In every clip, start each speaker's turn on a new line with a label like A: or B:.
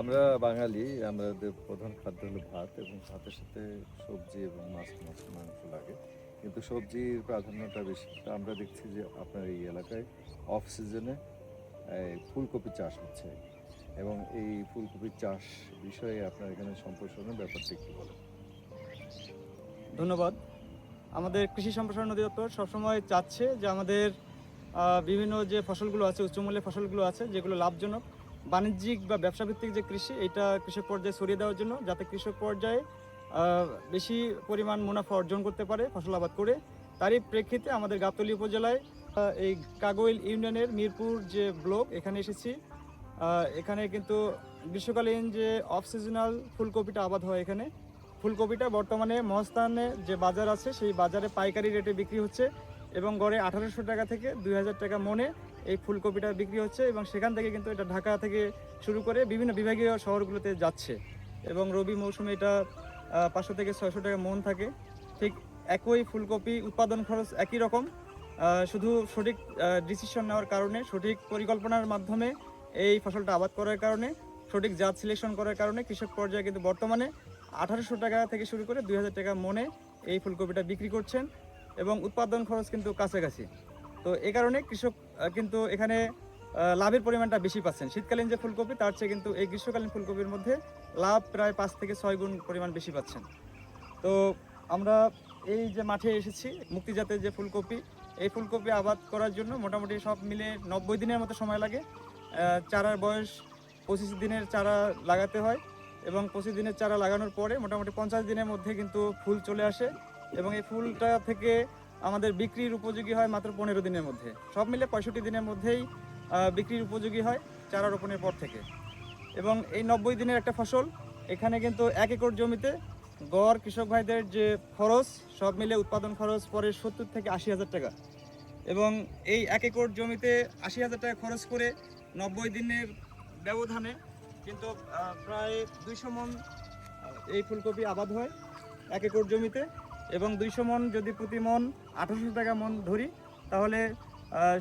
A: আমরা বাঙালি, আমাদের প্রধান খাদ্য হলো ভাত এবং ভাতের সাথে সবজি এবং মাছ মাংস লাগে। কিন্তু সবজির প্রাধান্যটা বেশি। তো আমরা দেখছি যে আপনার এই এলাকায় অফ সিজনে ফুলকপি চাষ হচ্ছে এবং এই ফুলকপির চাষ বিষয়ে আপনার এখানে সম্প্রসারণের ব্যাপারটা একটু বলেন।
B: ধন্যবাদ। আমাদের কৃষি সম্প্রসারণ অধিদপ্তর সবসময় চাচ্ছে যে আমাদের বিভিন্ন যে ফসলগুলো আছে, উচ্চমূল্যের ফসলগুলো আছে, যেগুলো লাভজনক, বাণিজ্যিক বা ব্যবসাভিত্তিক যে কৃষি, এটা কৃষক পর্যায়ে ছড়িয়ে দেওয়ার জন্য, যাতে কৃষক পর্যায়ে বেশি পরিমাণ মুনাফা অর্জন করতে পারে ফসল আবাদ করে। তারই প্রেক্ষিতে আমাদের গাবতলী উপজেলায় এই কাগইল ইউনিয়নের মিরপুর যে ব্লক, এখানে এসেছি। এখানে কিন্তু গ্রীষ্মকালীন যে অফ সিজনাল ফুলকপিটা আবাদ হয়, এখানে ফুলকপিটা বর্তমানে মহাস্থানে যে বাজার আছে সেই বাজারে পাইকারি রেটে বিক্রি হচ্ছে এবং গড়ে 1800 টাকা থেকে 2000 টাকা মনে এই ফুলকপিটা বিক্রি হচ্ছে এবং সেখান থেকে কিন্তু এটা ঢাকা থেকে শুরু করে বিভিন্ন বিভাগীয় শহরগুলোতে যাচ্ছে এবং রবি মৌসুমে এটা 500 থেকে 600 টাকা মন থাকে। ঠিক একই ফুলকপি উৎপাদন খরচ একই রকম, শুধু সঠিক ডিসিশন নেওয়ার কারণে, সঠিক পরিকল্পনার মাধ্যমে এই ফসলটা আবাদ করার কারণে, সঠিক জাত সিলেকশন করার কারণে কৃষক পর্যায়ে কিন্তু বর্তমানে 1800 টাকা থেকে শুরু করে 2000 টাকা মনে এই ফুলকপিটা বিক্রি করছেন এবং উৎপাদন খরচ কিন্তু কাছাকাছি। তো এই কারণে কৃষক কিন্তু এখানে লাভের পরিমাণটা বেশি পাচ্ছেন। শীতকালীন যে ফুলকপি তার চেয়ে কিন্তু এই গ্রীষ্মকালীন ফুলকপির মধ্যে লাভ প্রায় 5 থেকে 6 গুণ পরিমাণ বেশি পাচ্ছেন। তো আমরা এই যে মাঠে এসেছি, মুক্তিজাতের যে ফুলকপি, এই ফুলকপি আবাদ করার জন্য মোটামুটি সব মিলে 90 দিনের মতো সময় লাগে। চারার বয়স 25 দিনের চারা লাগাতে হয় এবং 25 দিনের চারা লাগানোর পরে মোটামুটি 50 দিনের মধ্যে কিন্তু ফুল চলে আসে এবং এই ফুলটা থেকে আমাদের বিক্রির উপযোগী হয় মাত্র 15 দিনের মধ্যে। সব মিলে 65 দিনের মধ্যেই বিক্রির উপযোগী হয় চারা রোপণের পর থেকে। এবং এই 90 দিনের একটা ফসল, এখানে কিন্তু 1 একর জমিতে গড় কৃষক ভাইদের যে খরচ, সব মিলে উৎপাদন খরচ পরে 70 থেকে 80 হাজার টাকা এবং এই 1 একর জমিতে 80 হাজার টাকা খরচ করে 90 দিনের ব্যবধানে কিন্তু প্রায় 200 মন এই ফুলকপি আবাদ হয় 1 একর জমিতে এবং 200 মন যদি প্রতি মন 1800 টাকা মন ধরি, তাহলে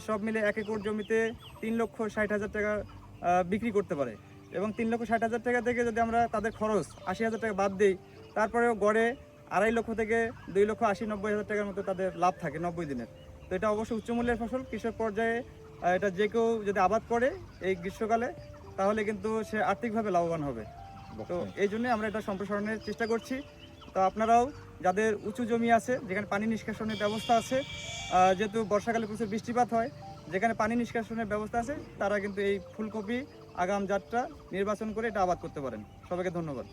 B: সব মিলে 1 একর জমিতে 3,60,000 টাকা বিক্রি করতে পারে এবং 3,60,000 টাকা থেকে যদি আমরা তাদের খরচ 80,000 টাকা বাদ দিই, তারপরেও গড়ে 2.5 লক্ষ থেকে 2,80,000-90,000 টাকার মতো তাদের লাভ থাকে 90 দিনের। তো এটা অবশ্যই উচ্চমূল্যের ফসল। কৃষক পর্যায়ে এটা যে কেউ যদি আবাদ করে এই গ্রীষ্মকালে, তাহলে কিন্তু সে আর্থিকভাবে লাভবান হবে। তো এই জন্যে আমরা এটা সম্প্রসারণের চেষ্টা করছি। তো আপনারাও যাদের উঁচু জমি আছে, যেখানে পানি নিষ্কাশনের ব্যবস্থা আছে, যেহেতু বর্ষাকালে প্রচুর বৃষ্টিপাত হয়, যেখানে পানি নিষ্কাশনের ব্যবস্থা আছে, তারা কিন্তু এই ফুলকপি আগাম জাতটা নির্বাচন করে এটা আবাদ করতে পারেন। সবাইকে ধন্যবাদ।